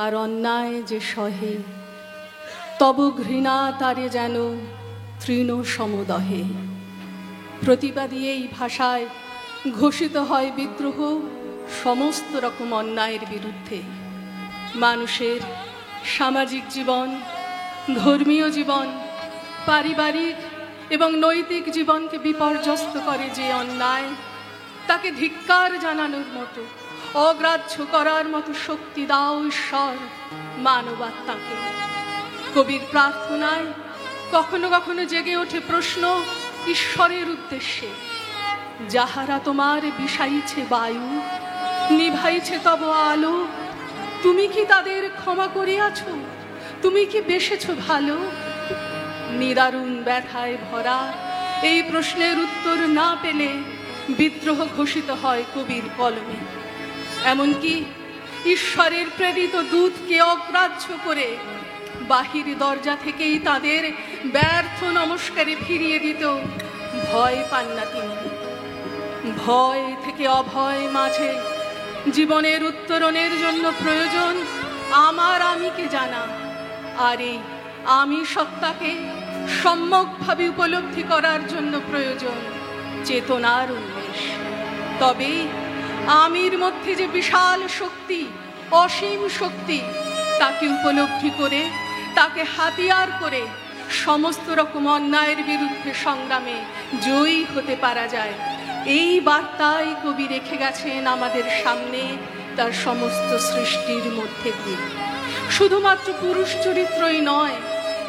আর অন্যায় যে সহে, তব ঘৃণা তারে যেন তৃণ সমদহে। প্রতিবাদী এই ভাষায় ঘোষিত হয় বিদ্রোহ সমস্ত রকম অন্যায়ের বিরুদ্ধে। মানুষের সামাজিক জীবন, ধর্মীয় জীবন, পারিবারিক এবং নৈতিক জীবনকে বিপর্যস্ত করে যে অন্যায়, তাকে ধিক্কার জানানোর মতো, অগ্রাহ্য করার মতো শক্তি দাও ঈশ্বর মানবাত্মাকে। কবির প্রার্থনায় কখনো কখনো জেগে ওঠে প্রশ্ন ঈশ্বরের উদ্দেশ্যে, যাহারা তোমার বিষাইছে বায়ু, নিভাইছে তব আলো, তুমি কি তাদের ক্ষমা করিয়াছ? তুমি কি বেসেছ ভালো? নিদারুণ ব্যথায় ভরা এই প্রশ্নের উত্তর না পেলে বিদ্রোহ ঘোষিত হয় কবির কলমে। এমনকি ঈশ্বরের প্রেরিত দূতকে অগ্রাহ্য করে বাহির দরজা থেকেই তাদের ব্যর্থ নমস্কারে ফিরিয়ে দিত ভয় পান না তিনি। ভয় থেকে অভয় মাঝে জীবনের উত্তরণের জন্য প্রয়োজন আমার আমিকে জানা, আর এই আমি সত্তাকে সম্যকভাবে উপলব্ধি করার জন্য প্রয়োজন চেতনার উন্মেষ। তবে আমির মধ্যে যে বিশাল শক্তি, অসীম শক্তি, তাকে উপলব্ধি করে, তাকে হাতিয়ার করে সমস্ত রকম অন্যায়ের বিরুদ্ধে সংগ্রামে জয়ী হতে পারা যায়। এই বার্তাই কবি রেখে গেছেন আমাদের সামনে তার সমস্ত সৃষ্টির মধ্যে দিয়ে। শুধুমাত্র পুরুষ চরিত্রই নয়,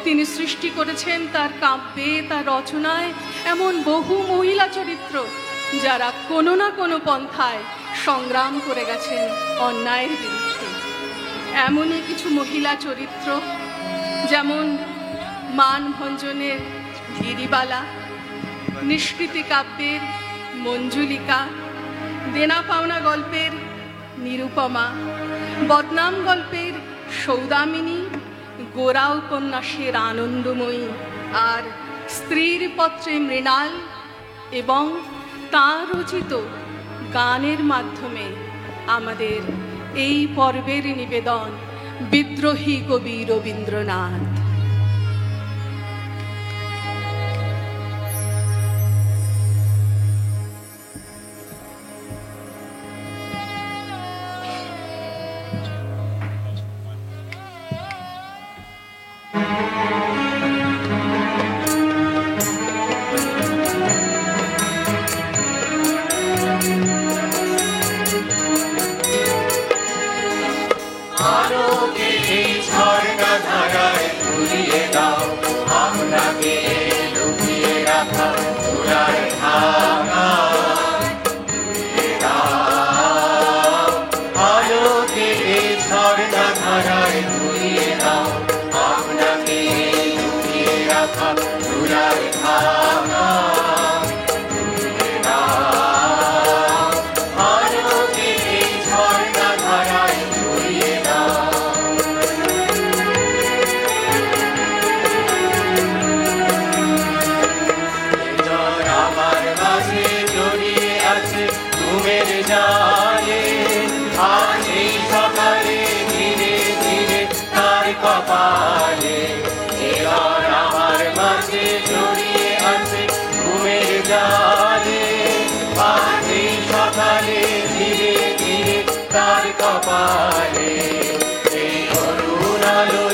তিনি সৃষ্টি করেছেন তার কাব্যে, তার রচনায় এমন বহু মহিলা চরিত্র যারা কোনো না কোনো পন্থায় সংগ্রাম করে গেছেন অন্যায়ের বিরুদ্ধে। এমনই কিছু মহিলা চরিত্র যেমন মানভঞ্জনের গিরিবালা, নিষ্কৃতি কাব্যের মঞ্জুলিকা, দেনা পাওনা গল্পের নিরুপমা, বদনাম গল্পের সৌদামিনী, গোরা উপন্যাসের আনন্দময়ী, আর স্ত্রীর পত্রে মৃণাল, এবং তাঁর রচিত গানের মাধ্যমে আমাদের এই পর্বের নিবেদন বিদ্রোহী কবি রবীন্দ্রনাথ। কপালে এই অরুণ আলো